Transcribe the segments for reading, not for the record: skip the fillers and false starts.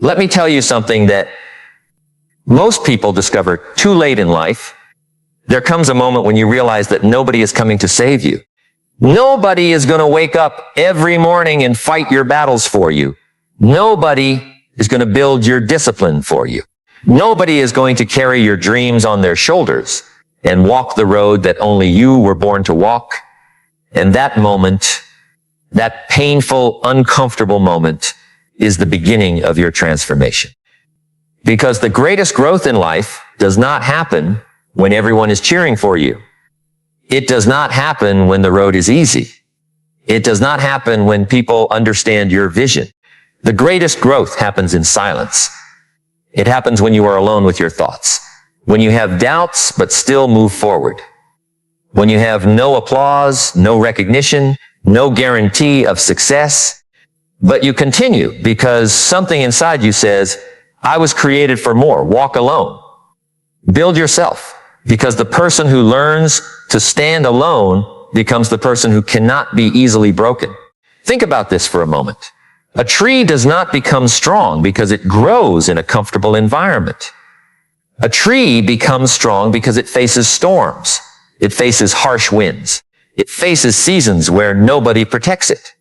Let me tell you something that most people discover too late in life. There comes a moment when you realize that nobody is coming to save you. Nobody is going to wake up every morning and fight your battles for you. Nobody is going to build your discipline for you. Nobody is going to carry your dreams on their shoulders and walk the road that only you were born to walk. And that moment, that painful, uncomfortable moment, is the beginning of your transformation. Because the greatest growth in life does not happen when everyone is cheering for you. It does not happen when the road is easy. It does not happen when people understand your vision. The greatest growth happens in silence. It happens when you are alone with your thoughts. When you have doubts, but still move forward. When you have no applause, no recognition, no guarantee of success, but you continue because something inside you says, I was created for more. Walk alone. Build yourself. Because the person who learns to stand alone becomes the person who cannot be easily broken. Think about this for a moment. A tree does not become strong because it grows in a comfortable environment. A tree becomes strong because it faces storms. It faces harsh winds. It faces seasons where nobody protects it.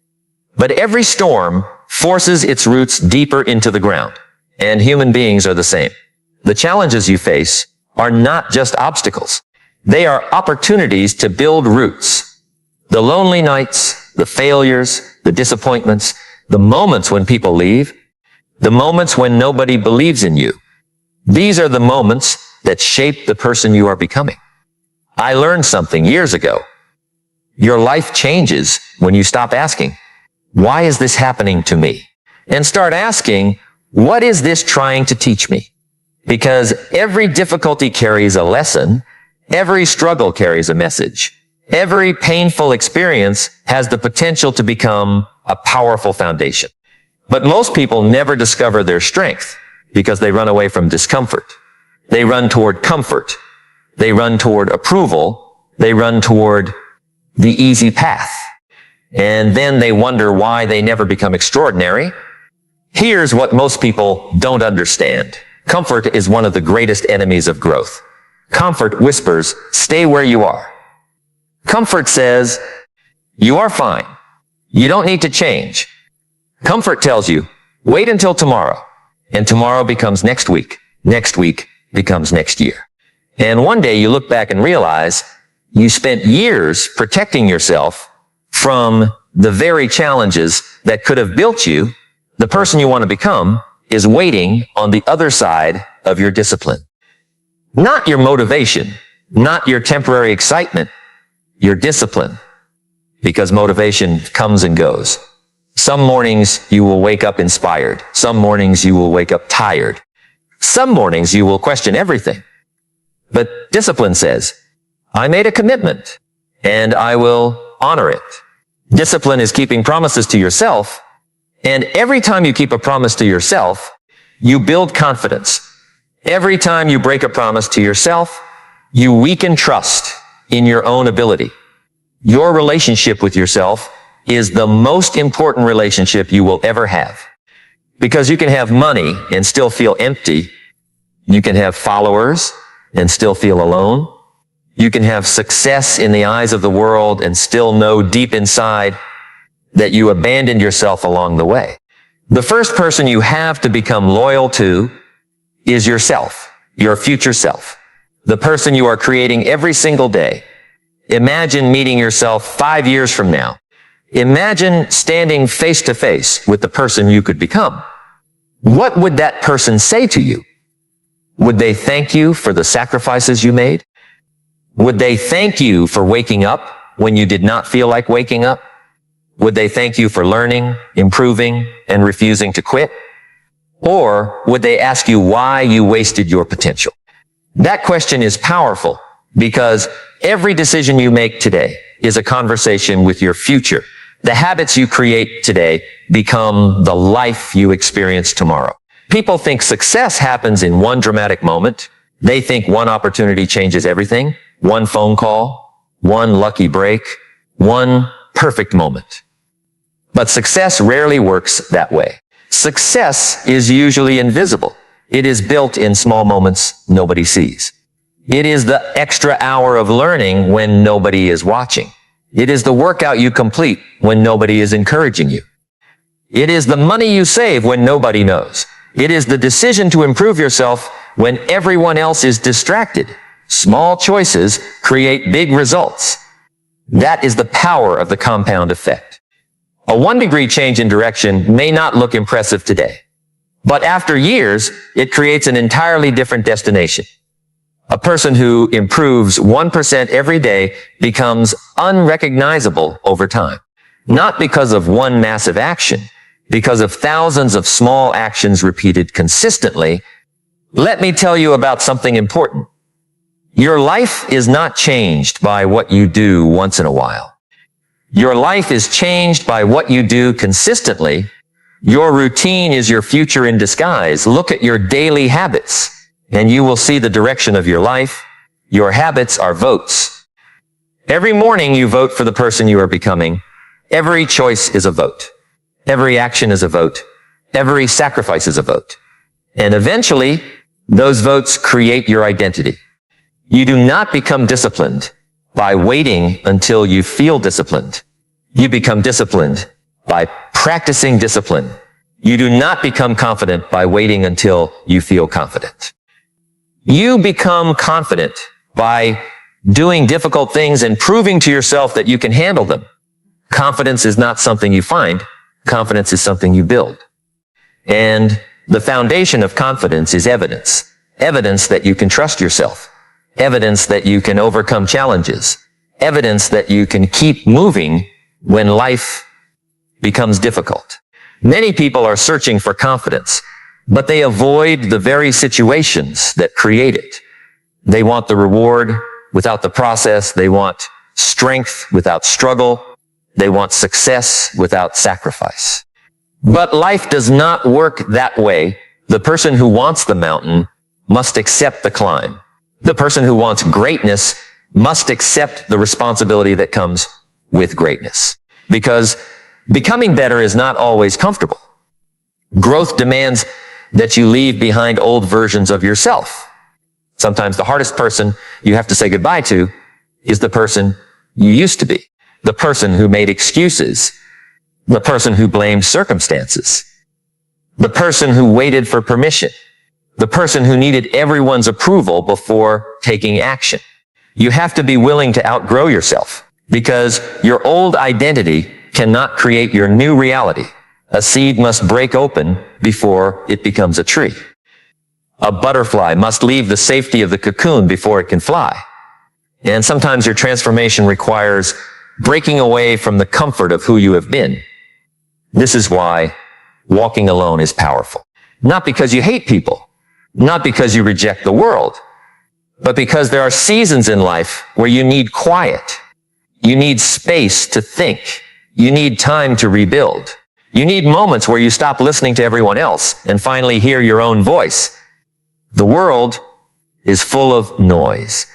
But every storm forces its roots deeper into the ground. And human beings are the same. The challenges you face are not just obstacles. They are opportunities to build roots. The lonely nights, the failures, the disappointments, the moments when people leave, the moments when nobody believes in you. These are the moments that shape the person you are becoming. I learned something years ago. Your life changes when you stop asking, why is this happening to me? And start asking, what is this trying to teach me? Because every difficulty carries a lesson. Every struggle carries a message. Every painful experience has the potential to become a powerful foundation. But most people never discover their strength because they run away from discomfort. They run toward comfort. They run toward approval. They run toward the easy path. And then they wonder why they never become extraordinary. Here's what most people don't understand. Comfort is one of the greatest enemies of growth. Comfort whispers, stay where you are. Comfort says, you are fine. You don't need to change. Comfort tells you, wait until tomorrow. And tomorrow becomes next week. Next week becomes next year. And one day you look back and realize you spent years protecting yourself from the very challenges that could have built you. The person you want to become is waiting on the other side of your discipline. Not your motivation, not your temporary excitement, your discipline. Because motivation comes and goes. Some mornings you will wake up inspired. Some mornings you will wake up tired. Some mornings you will question everything. But discipline says, I made a commitment and I will honor it. Discipline is keeping promises to yourself. And every time you keep a promise to yourself, you build confidence. Every time you break a promise to yourself, you weaken trust in your own ability. Your relationship with yourself is the most important relationship you will ever have. Because you can have money and still feel empty. You can have followers and still feel alone. You can have success in the eyes of the world and still know deep inside that you abandoned yourself along the way. The first person you have to become loyal to is yourself, your future self, the person you are creating every single day. Imagine meeting yourself 5 years from now. Imagine standing face to face with the person you could become. What would that person say to you? Would they thank you for the sacrifices you made? Would they thank you for waking up when you did not feel like waking up? Would they thank you for learning, improving, and refusing to quit? Or would they ask you why you wasted your potential? That question is powerful because every decision you make today is a conversation with your future. The habits you create today become the life you experience tomorrow. People think success happens in one dramatic moment. They think one opportunity changes everything. One phone call, one lucky break, one perfect moment. But success rarely works that way. Success is usually invisible. It is built in small moments nobody sees. It is the extra hour of learning when nobody is watching. It is the workout you complete when nobody is encouraging you. It is the money you save when nobody knows. It is the decision to improve yourself when everyone else is distracted. Small choices create big results. That is the power of the compound effect. A 1-degree change in direction may not look impressive today, but after years, it creates an entirely different destination. A person who improves 1% every day becomes unrecognizable over time. Not because of one massive action, because of thousands of small actions repeated consistently. Let me tell you about something important. Your life is not changed by what you do once in a while. Your life is changed by what you do consistently. Your routine is your future in disguise. Look at your daily habits, and you will see the direction of your life. Your habits are votes. Every morning you vote for the person you are becoming. Every choice is a vote. Every action is a vote. Every sacrifice is a vote. And eventually, those votes create your identity. You do not become disciplined by waiting until you feel disciplined. You become disciplined by practicing discipline. You do not become confident by waiting until you feel confident. You become confident by doing difficult things and proving to yourself that you can handle them. Confidence is not something you find. Confidence is something you build. And the foundation of confidence is evidence. Evidence that you can trust yourself. Evidence that you can overcome challenges. Evidence that you can keep moving when life becomes difficult. Many people are searching for confidence, but they avoid the very situations that create it. They want the reward without the process. They want strength without struggle. They want success without sacrifice. But life does not work that way. The person who wants the mountain must accept the climb. The person who wants greatness must accept the responsibility that comes with greatness. Because becoming better is not always comfortable. Growth demands that you leave behind old versions of yourself. Sometimes the hardest person you have to say goodbye to is the person you used to be. The person who made excuses. The person who blamed circumstances. The person who waited for permission. The person who needed everyone's approval before taking action. You have to be willing to outgrow yourself because your old identity cannot create your new reality. A seed must break open before it becomes a tree. A butterfly must leave the safety of the cocoon before it can fly. And sometimes your transformation requires breaking away from the comfort of who you have been. This is why walking alone is powerful. Not because you hate people. Not because you reject the world, but because there are seasons in life where you need quiet. You need space to think. You need time to rebuild. You need moments where you stop listening to everyone else and finally hear your own voice. The world is full of noise.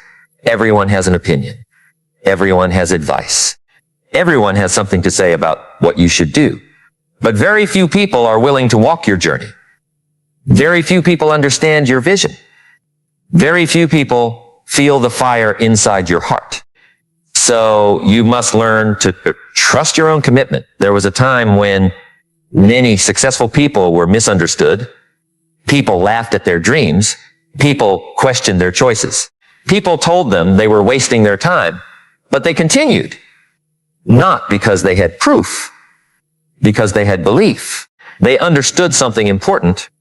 Everyone has an opinion. Everyone has advice. Everyone has something to say about what you should do. But very few people are willing to walk your journey. Very few people understand your vision. Very few people feel the fire inside your heart. So you must learn to trust your own commitment. There was a time when many successful people were misunderstood. People laughed at their dreams. People questioned their choices. People told them they were wasting their time, but they continued. Not because they had proof, because they had belief. They understood something important.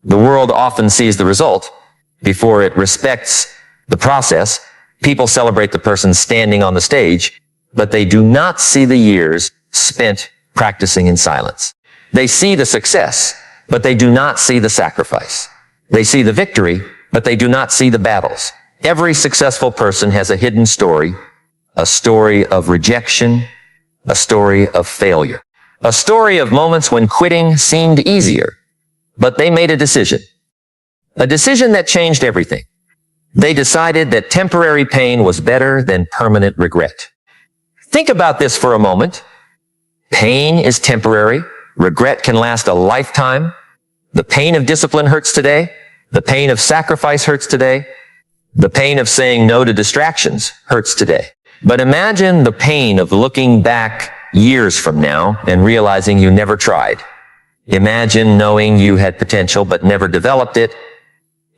The world often sees the result before it respects the process. People celebrate the person standing on the stage, but they do not see the years spent practicing in silence. They see the success, but they do not see the sacrifice. They see the victory, but they do not see the battles. Every successful person has a hidden story, a story of rejection, a story of failure, a story of moments when quitting seemed easier, but they made a decision that changed everything. They decided that temporary pain was better than permanent regret. Think about this for a moment. Pain is temporary. Regret can last a lifetime. The pain of discipline hurts today. The pain of sacrifice hurts today. The pain of saying no to distractions hurts today. But imagine the pain of looking back years from now and realizing you never tried. Imagine knowing you had potential but never developed it.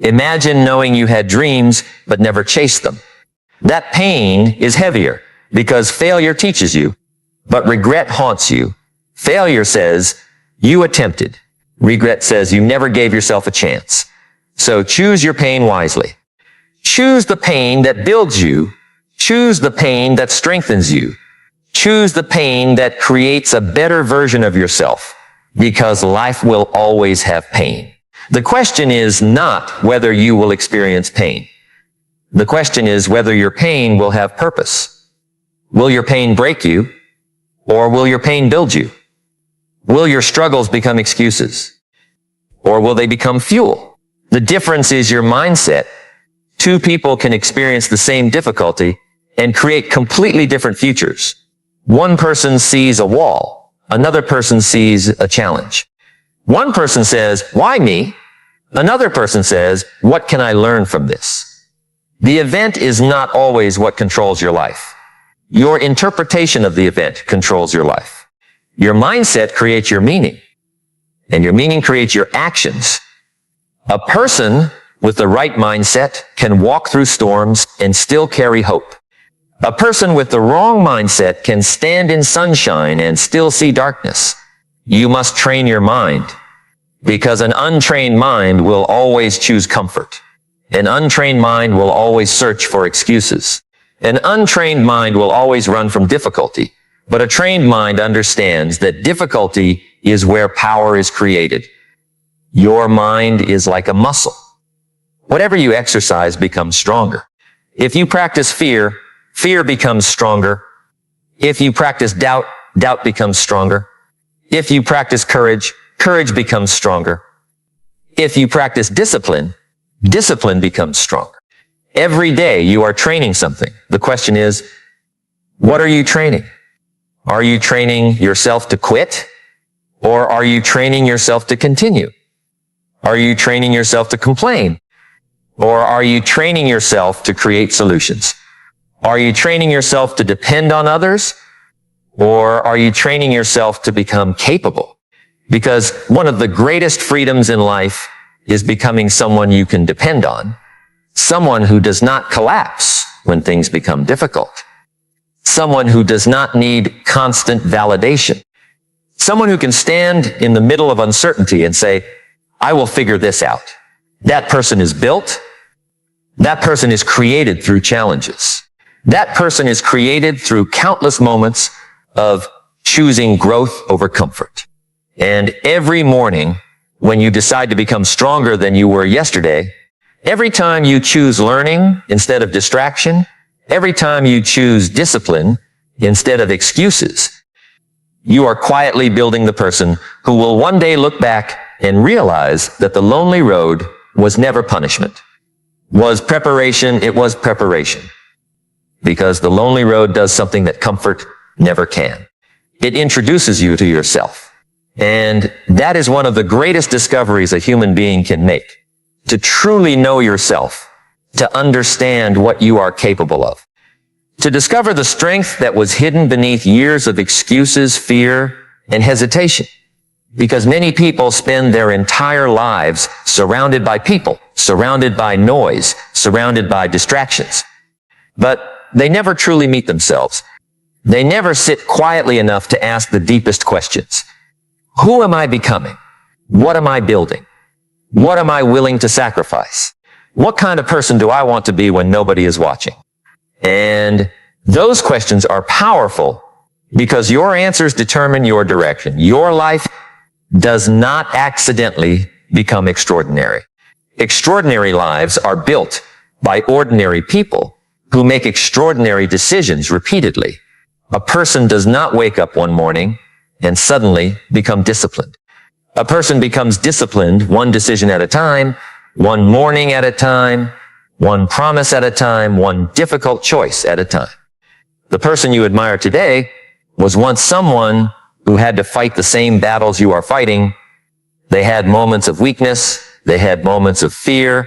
Imagine knowing you had dreams but never chased them. That pain is heavier because failure teaches you, but regret haunts you. Failure says you attempted. Regret says you never gave yourself a chance. So choose your pain wisely. Choose the pain that builds you. Choose the pain that strengthens you. Choose the pain that creates a better version of yourself, because life will always have pain. The question is not whether you will experience pain. The question is whether your pain will have purpose. Will your pain break you, or will your pain build you? Will your struggles become excuses, or will they become fuel? The difference is your mindset. Two people can experience the same difficulty and create completely different futures. One person sees a wall. Another person sees a challenge. One person says, "Why me?" Another person says, "What can I learn from this?" The event is not always what controls your life. Your interpretation of the event controls your life. Your mindset creates your meaning, and your meaning creates your actions. A person with the right mindset can walk through storms and still carry hope. A person with the wrong mindset can stand in sunshine and still see darkness. You must train your mind, because an untrained mind will always choose comfort. An untrained mind will always search for excuses. An untrained mind will always run from difficulty. But a trained mind understands that difficulty is where power is created. Your mind is like a muscle. Whatever you exercise becomes stronger. If you practice fear, fear becomes stronger. If you practice doubt, doubt becomes stronger. If you practice courage, courage becomes stronger. If you practice discipline, discipline becomes stronger. Every day you are training something. The question is, what are you training? Are you training yourself to quit? Or are you training yourself to continue? Are you training yourself to complain? Or are you training yourself to create solutions? Are you training yourself to depend on others? Or are you training yourself to become capable? Because one of the greatest freedoms in life is becoming someone you can depend on. Someone who does not collapse when things become difficult. Someone who does not need constant validation. Someone who can stand in the middle of uncertainty and say, "I will figure this out." That person is built. That person is created through challenges. That person is created through countless moments of choosing growth over comfort. And every morning, when you decide to become stronger than you were yesterday, every time you choose learning instead of distraction, every time you choose discipline instead of excuses, you are quietly building the person who will one day look back and realize that the lonely road was never punishment. Was preparation, it was preparation. Because the lonely road does something that comfort never can. It introduces you to yourself. And that is one of the greatest discoveries a human being can make. To truly know yourself. To understand what you are capable of. To discover the strength that was hidden beneath years of excuses, fear, and hesitation. Because many people spend their entire lives surrounded by people, surrounded by noise, surrounded by distractions. But they never truly meet themselves. They never sit quietly enough to ask the deepest questions. Who am I becoming? What am I building? What am I willing to sacrifice? What kind of person do I want to be when nobody is watching? And those questions are powerful because your answers determine your direction. Your life does not accidentally become extraordinary. Extraordinary lives are built by ordinary people who make extraordinary decisions repeatedly. A person does not wake up one morning and suddenly become disciplined. A person becomes disciplined one decision at a time, one morning at a time, one promise at a time, one difficult choice at a time. The person you admire today was once someone who had to fight the same battles you are fighting. They had moments of weakness. They had moments of fear.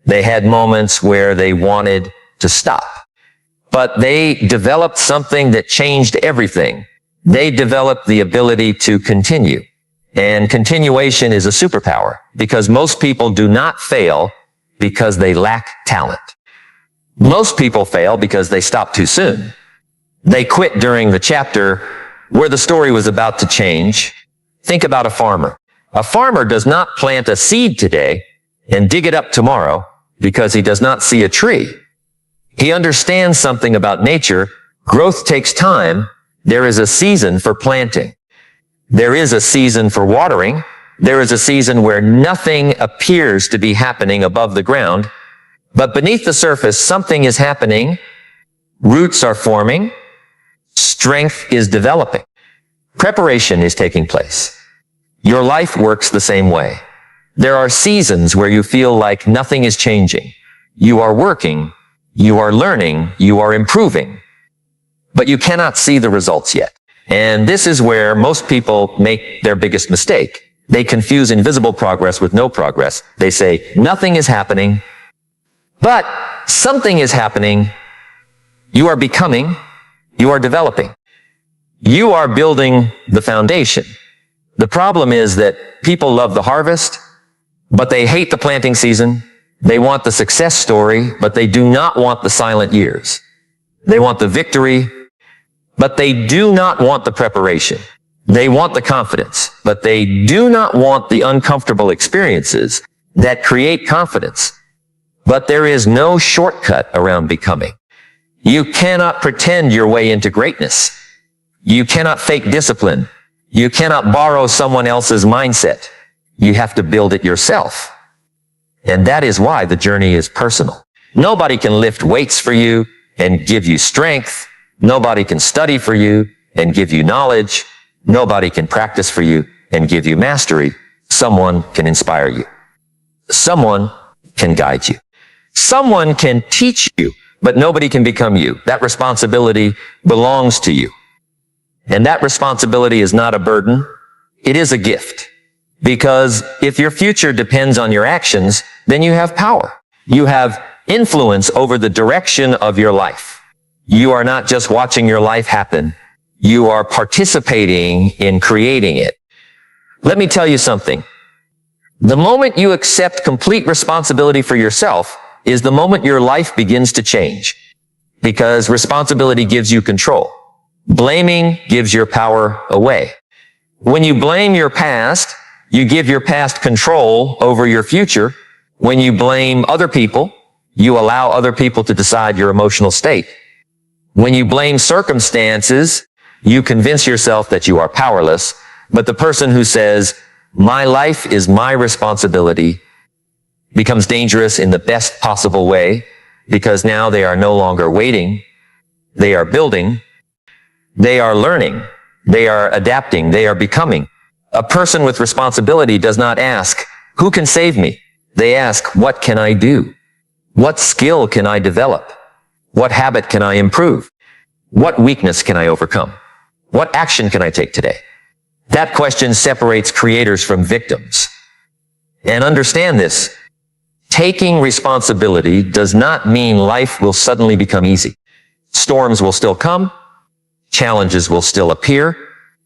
They had moments where they wanted to stop. But they developed something that changed everything. They developed the ability to continue. And continuation is a superpower because most people do not fail because they lack talent. Most people fail because they stop too soon. They quit during the chapter where the story was about to change. Think about a farmer. A farmer does not plant a seed today and dig it up tomorrow because he does not see a tree. He understands something about nature. Growth takes time. There is a season for planting. There is a season for watering. There is a season where nothing appears to be happening above the ground, but beneath the surface, something is happening. Roots are forming. Strength is developing. Preparation is taking place. Your life works the same way. There are seasons where you feel like nothing is changing. You are working, you are learning, you are improving, but you cannot see the results yet. And this is where most people make their biggest mistake. They confuse invisible progress with no progress. They say, nothing is happening, but something is happening. You are becoming, you are developing. You are building the foundation. The problem is that people love the harvest, but they hate the planting season. They want the success story, but they do not want the silent years. They want the victory, but they do not want the preparation. They want the confidence, but they do not want the uncomfortable experiences that create confidence. But there is no shortcut around becoming. You cannot pretend your way into greatness. You cannot fake discipline. You cannot borrow someone else's mindset. You have to build it yourself. And that is why the journey is personal. Nobody can lift weights for you and give you strength. Nobody can study for you and give you knowledge. Nobody can practice for you and give you mastery. Someone can inspire you. Someone can guide you. Someone can teach you, but nobody can become you. That responsibility belongs to you. And that responsibility is not a burden. It is a gift. Because if your future depends on your actions, then you have power. You have influence over the direction of your life. You are not just watching your life happen. You are participating in creating it. Let me tell you something. The moment you accept complete responsibility for yourself is the moment your life begins to change. Because responsibility gives you control. Blaming gives your power away. When you blame your past, you give your past control over your future. When you blame other people, you allow other people to decide your emotional state. When you blame circumstances, you convince yourself that you are powerless. But the person who says, my life is my responsibility, becomes dangerous in the best possible way because now they are no longer waiting. They are building. They are learning. They are adapting. They are becoming. A person with responsibility does not ask, who can save me? They ask, what can I do? What skill can I develop? What habit can I improve? What weakness can I overcome? What action can I take today? That question separates creators from victims. And understand this. Taking responsibility does not mean life will suddenly become easy. Storms will still come. Challenges will still appear.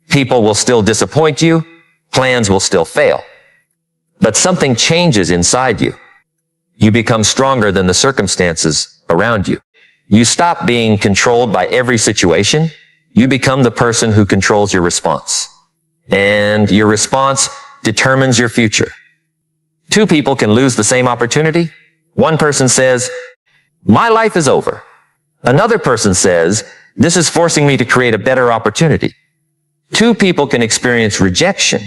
People will still disappoint you. Plans will still fail. But something changes inside you. You become stronger than the circumstances around you. You stop being controlled by every situation. You become the person who controls your response. And your response determines your future. Two people can lose the same opportunity. One person says, my life is over. Another person says, this is forcing me to create a better opportunity. Two people can experience rejection.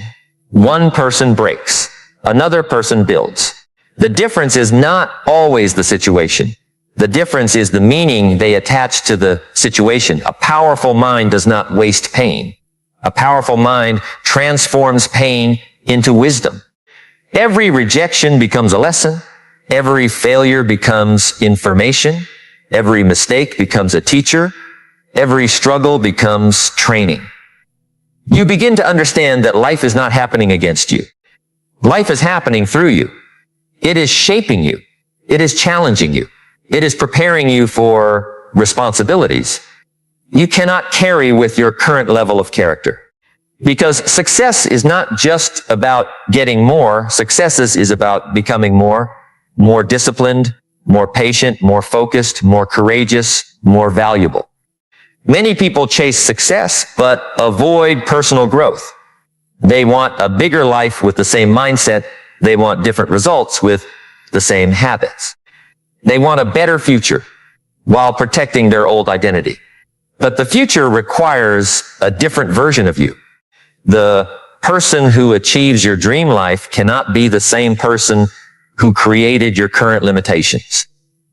One person breaks. Another person builds. The difference is not always the situation. The difference is the meaning they attach to the situation. A powerful mind does not waste pain. A powerful mind transforms pain into wisdom. Every rejection becomes a lesson. Every failure becomes information. Every mistake becomes a teacher. Every struggle becomes training. you begin to understand that life is not happening against you. Life is happening through you. It is shaping you. It is challenging you. It is preparing you for responsibilities you cannot carry with your current level of character. Because success is not just about getting more. Success is about becoming more disciplined, more patient, more focused, more courageous, more valuable. Many people chase success, but avoid personal growth. They want a bigger life with the same mindset. They want different results with the same habits. They want a better future while protecting their old identity. But the future requires a different version of you. The person who achieves your dream life cannot be the same person who created your current limitations.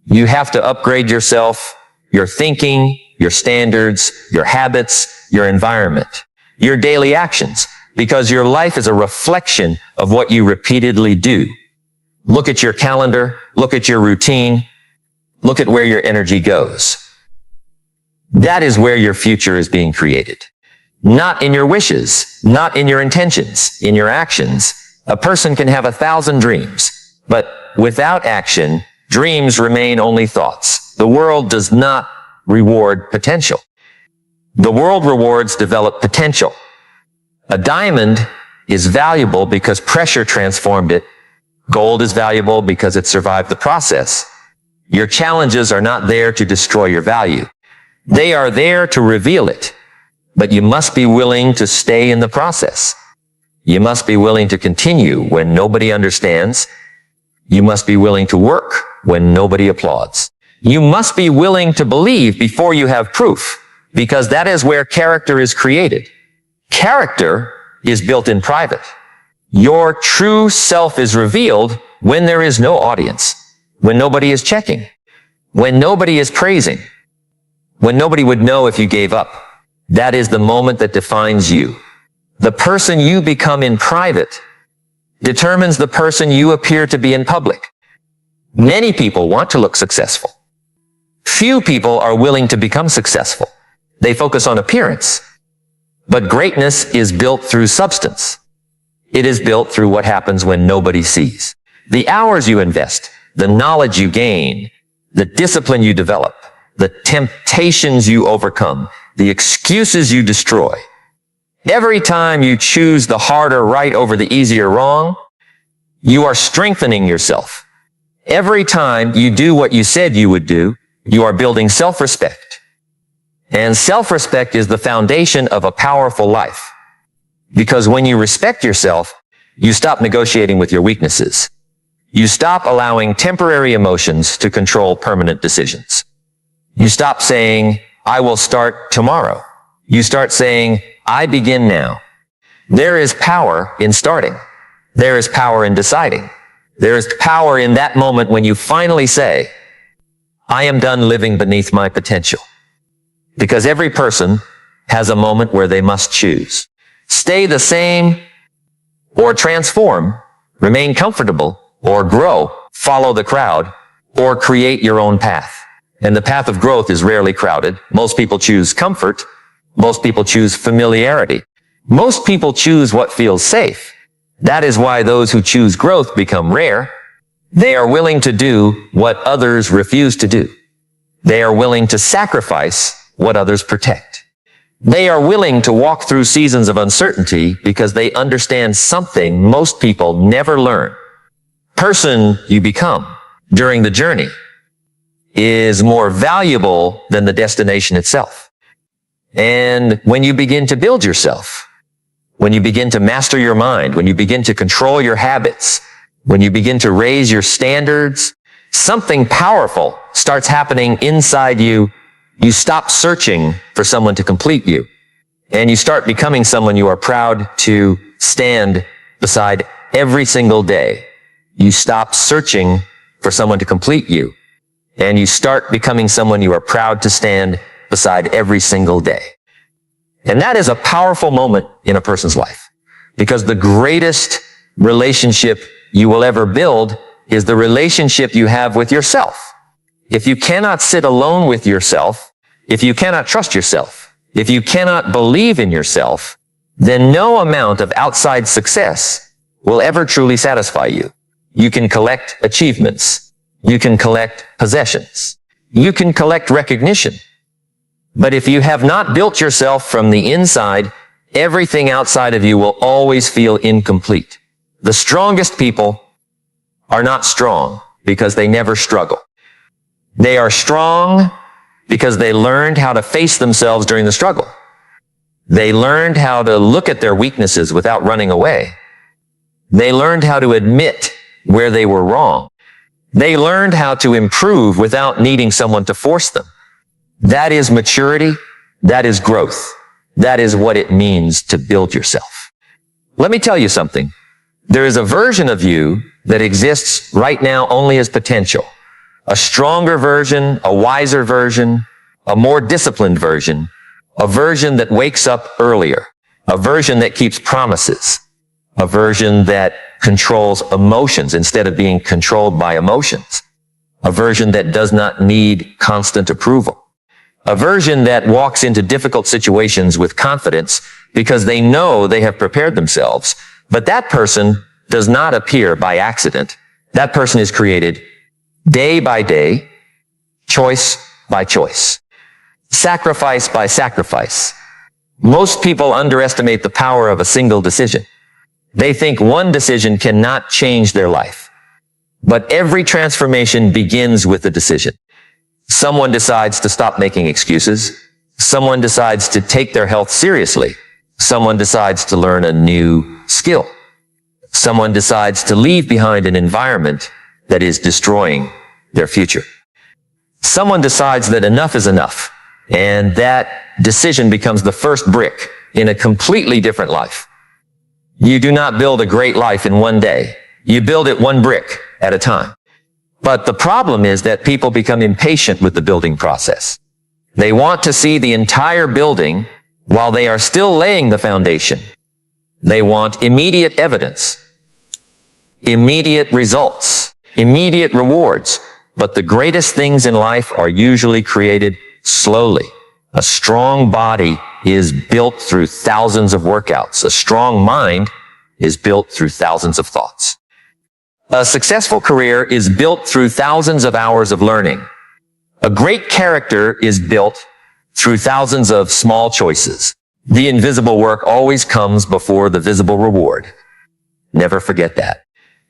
You have to upgrade yourself, your thinking, your standards, your habits, your environment, your daily actions, because your life is a reflection of what you repeatedly do. Look at your calendar, look at your routine, look at where your energy goes. That is where your future is being created. Not in your wishes, not in your intentions, in your actions. A person can have 1,000 dreams, but without action, dreams remain only thoughts. The world does not reward potential. The world rewards developed potential. A diamond is valuable because pressure transformed it. Gold is valuable because it survived the process. Your challenges are not there to destroy your value. They are there to reveal it. But you must be willing to stay in the process. You must be willing to continue when nobody understands. You must be willing to work when nobody applauds. You must be willing to believe before you have proof, because that is where character is created. Character is built in private. Your true self is revealed when there is no audience, when nobody is checking, when nobody is praising, when nobody would know if you gave up. That is the moment that defines you. The person you become in private determines the person you appear to be in public. Many people want to look successful. Few people are willing to become successful. They focus on appearance. But greatness is built through substance. It is built through what happens when nobody sees. The hours you invest, the knowledge you gain, the discipline you develop, the temptations you overcome, the excuses you destroy. Every time you choose the harder right over the easier wrong, you are strengthening yourself. Every time you do what you said you would do, you are building self-respect. And self-respect is the foundation of a powerful life. Because when you respect yourself, you stop negotiating with your weaknesses. You stop allowing temporary emotions to control permanent decisions. You stop saying, I will start tomorrow. You start saying, I begin now. There is power in starting. There is power in deciding. There is power in that moment when you finally say, I am done living beneath my potential. Because every person has a moment where they must choose. Stay the same or transform, remain comfortable or grow, follow the crowd, or create your own path. And the path of growth is rarely crowded. Most people choose comfort. Most people choose familiarity. Most people choose what feels safe. That is why those who choose growth become rare. They are willing to do what others refuse to do. They are willing to sacrifice what others protect. They are willing to walk through seasons of uncertainty because they understand something most people never learn. Person you become during the journey is more valuable than the destination itself. And when you begin to build yourself, when you begin to master your mind, when you begin to control your habits, when you begin to raise your standards, something powerful starts happening inside you. You stop searching for someone to complete you, and you start becoming someone you are proud to stand beside every single day. You stop searching for someone to complete you, and you start becoming someone you are proud to stand beside every single day. And that is a powerful moment in a person's life, because the greatest relationship you will ever build is the relationship you have with yourself. If you cannot sit alone with yourself, if you cannot trust yourself, if you cannot believe in yourself, then no amount of outside success will ever truly satisfy you. You can collect achievements. You can collect possessions. You can collect recognition. But if you have not built yourself from the inside, everything outside of you will always feel incomplete. The strongest people are not strong because they never struggle. They are strong because they learned how to face themselves during the struggle. They learned how to look at their weaknesses without running away. They learned how to admit where they were wrong. They learned how to improve without needing someone to force them. That is maturity. That is growth. That is what it means to build yourself. Let me tell you something. There is a version of you that exists right now only as potential. A stronger version, a wiser version, a more disciplined version, a version that wakes up earlier, a version that keeps promises, a version that controls emotions instead of being controlled by emotions, a version that does not need constant approval, a version that walks into difficult situations with confidence because they know they have prepared themselves. But that person does not appear by accident. That person is created day by day, choice by choice, sacrifice by sacrifice. Most people underestimate the power of a single decision. They think one decision cannot change their life. But every transformation begins with a decision. Someone decides to stop making excuses. Someone decides to take their health seriously. Someone decides to learn a new skill. Someone decides to leave behind an environment that is destroying their future. Someone decides that enough is enough, and that decision becomes the first brick in a completely different life. You do not build a great life in one day. You build it one brick at a time. But the problem is that people become impatient with the building process. They want to see the entire building while they are still laying the foundation. They want immediate evidence, immediate results, immediate rewards. But the greatest things in life are usually created slowly. A strong body is built through thousands of workouts. A strong mind is built through thousands of thoughts. A successful career is built through thousands of hours of learning. A great character is built through thousands of small choices. The invisible work always comes before the visible reward. Never forget that.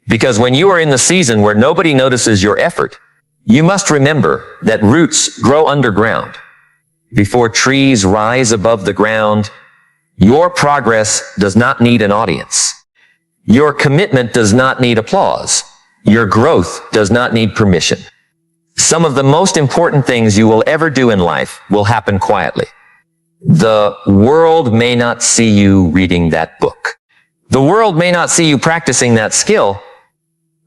Because when you are in the season where nobody notices your effort, you must remember that roots grow underground. Before trees rise above the ground, your progress does not need an audience. Your commitment does not need applause. Your growth does not need permission. Some of the most important things you will ever do in life will happen quietly. The world may not see you reading that book. The world may not see you practicing that skill.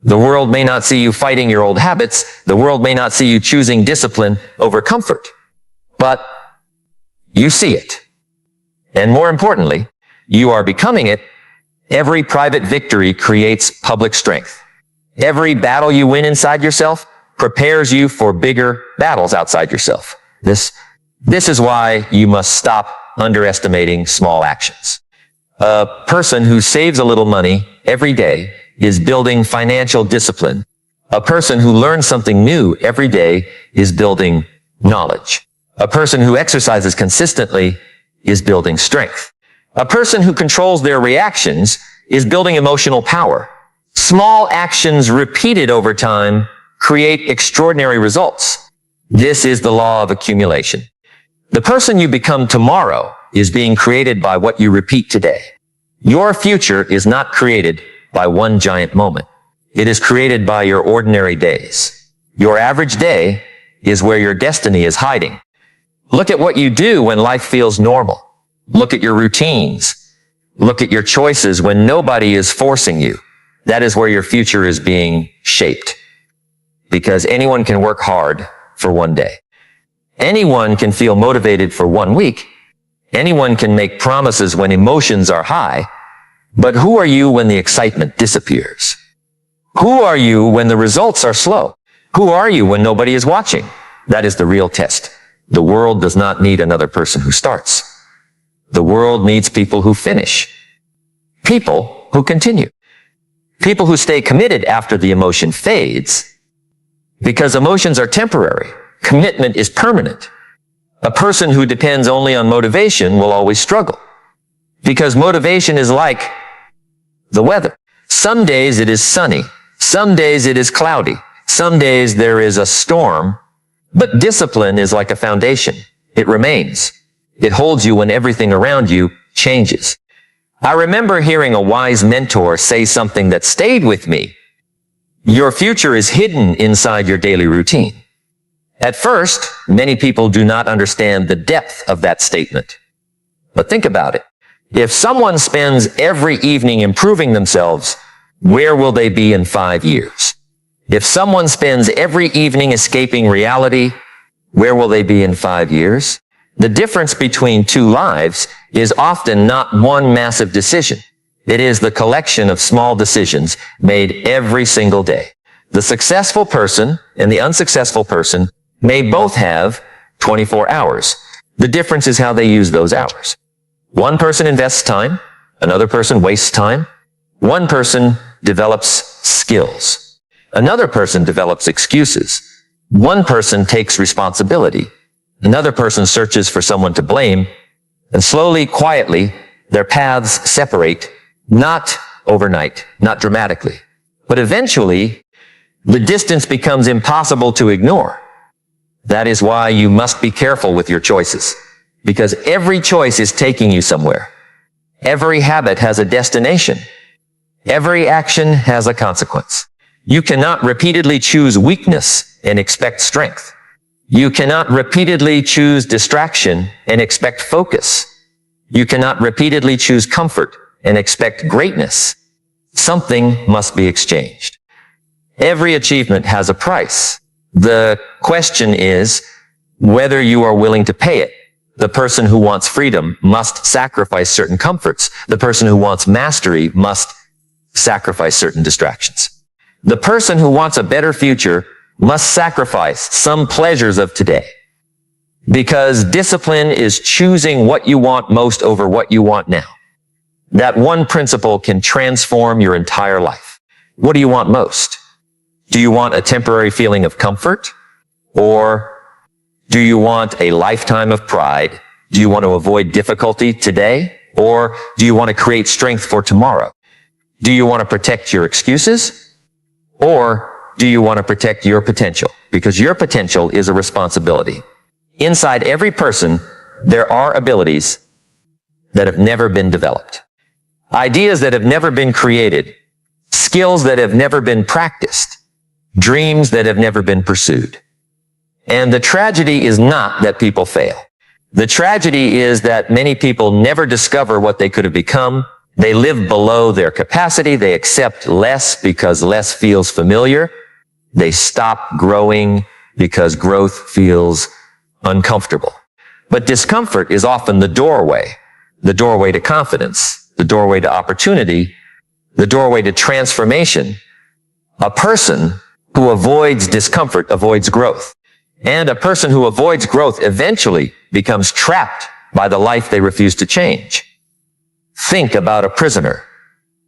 The world may not see you fighting your old habits. The world may not see you choosing discipline over comfort. But you see it. And more importantly, you are becoming it. Every private victory creates public strength. Every battle you win inside yourself prepares you for bigger battles outside yourself. This is why you must stop underestimating small actions. A person who saves a little money every day is building financial discipline. A person who learns something new every day is building knowledge. A person who exercises consistently is building strength. A person who controls their reactions is building emotional power. Small actions repeated over time create extraordinary results. This is the law of accumulation. The person you become tomorrow is being created by what you repeat today. Your future is not created by one giant moment. It is created by your ordinary days. Your average day is where your destiny is hiding. Look at what you do when life feels normal. Look at your routines. Look at your choices when nobody is forcing you. That is where your future is being shaped. Because anyone can work hard for one day. Anyone can feel motivated for 1 week. Anyone can make promises when emotions are high. But who are you when the excitement disappears? Who are you when the results are slow? Who are you when nobody is watching? That is the real test. The world does not need another person who starts. The world needs people who finish. People who continue. People who stay committed after the emotion fades. Because emotions are temporary. Commitment is permanent. A person who depends only on motivation will always struggle. Because motivation is like the weather. Some days it is sunny. Some days it is cloudy. Some days there is a storm. But discipline is like a foundation. It remains. It holds you when everything around you changes. I remember hearing a wise mentor say something that stayed with me. Your future is hidden inside your daily routine. At first, many people do not understand the depth of that statement. But think about it. If someone spends every evening improving themselves, where will they be in 5 years? If someone spends every evening escaping reality, where will they be in 5 years? The difference between two lives is often not one massive decision. It is the collection of small decisions made every single day. The successful person and the unsuccessful person may both have 24 hours. The difference is how they use those hours. One person invests time, another person wastes time. One person develops skills. Another person develops excuses. One person takes responsibility. Another person searches for someone to blame. And slowly, quietly, their paths separate, not overnight, not dramatically. But eventually, the distance becomes impossible to ignore. That is why you must be careful with your choices. Because every choice is taking you somewhere. Every habit has a destination. Every action has a consequence. You cannot repeatedly choose weakness and expect strength. You cannot repeatedly choose distraction and expect focus. You cannot repeatedly choose comfort and expect greatness. Something must be exchanged. Every achievement has a price. The question is whether you are willing to pay it. The person who wants freedom must sacrifice certain comforts. The person who wants mastery must sacrifice certain distractions. The person who wants a better future must sacrifice some pleasures of today. Because discipline is choosing what you want most over what you want now. That one principle can transform your entire life. What do you want most? Do you want a temporary feeling of comfort? Or do you want a lifetime of pride? Do you want to avoid difficulty today? Or do you want to create strength for tomorrow? Do you want to protect your excuses? Or do you want to protect your potential? Because your potential is a responsibility. Inside every person, there are abilities that have never been developed. Ideas that have never been created. Skills that have never been practiced. Dreams that have never been pursued. And the tragedy is not that people fail. The tragedy is that many people never discover what they could have become. They live below their capacity. They accept less because less feels familiar. They stop growing because growth feels uncomfortable. But discomfort is often the doorway to confidence, the doorway to opportunity, the doorway to transformation. A person who avoids discomfort avoids growth. And a person who avoids growth eventually becomes trapped by the life they refuse to change. Think about a prisoner.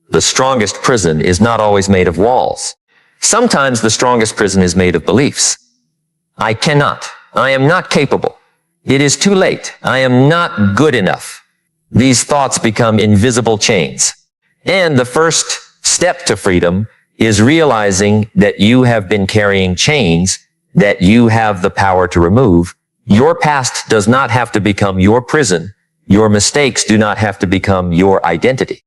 The strongest prison is not always made of walls. Sometimes the strongest prison is made of beliefs. I cannot. I am not capable. It is too late. I am not good enough. These thoughts become invisible chains. And the first step to freedom is realizing that you have been carrying chains that you have the power to remove. Your past does not have to become your prison. Your mistakes do not have to become your identity.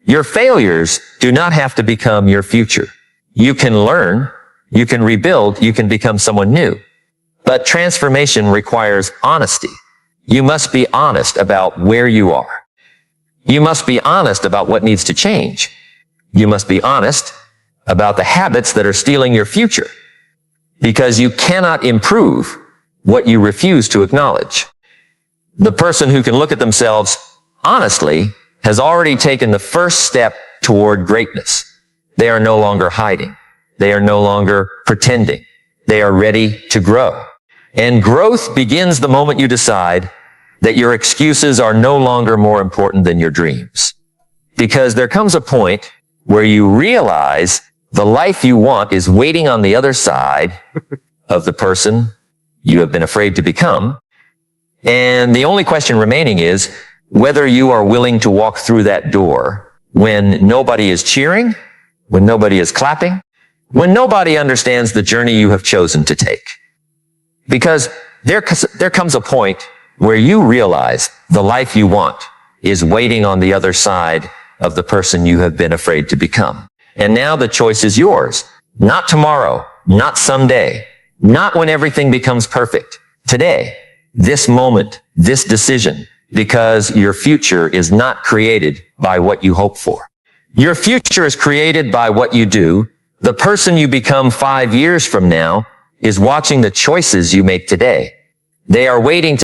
Your failures do not have to become your future. You can learn, you can rebuild, you can become someone new. But transformation requires honesty. You must be honest about where you are. You must be honest about what needs to change. You must be honest about the habits that are stealing your future. Because you cannot improve what you refuse to acknowledge. The person who can look at themselves honestly has already taken the first step toward greatness. They are no longer hiding. They are no longer pretending. They are ready to grow. And growth begins the moment you decide that your excuses are no longer more important than your dreams. Because there comes a point where you realize the life you want is waiting on the other side of the person you have been afraid to become. And the only question remaining is whether you are willing to walk through that door when nobody is cheering, when nobody is clapping, when nobody understands the journey you have chosen to take. Because there comes a point where you realize the life you want is waiting on the other side of the person you have been afraid to become. And now the choice is yours. Not tomorrow, not someday, not when everything becomes perfect. Today, this moment, this decision, because your future is not created by what you hope for. Your future is created by what you do. The person you become 5 years from now is watching the choices you make today. They are waiting to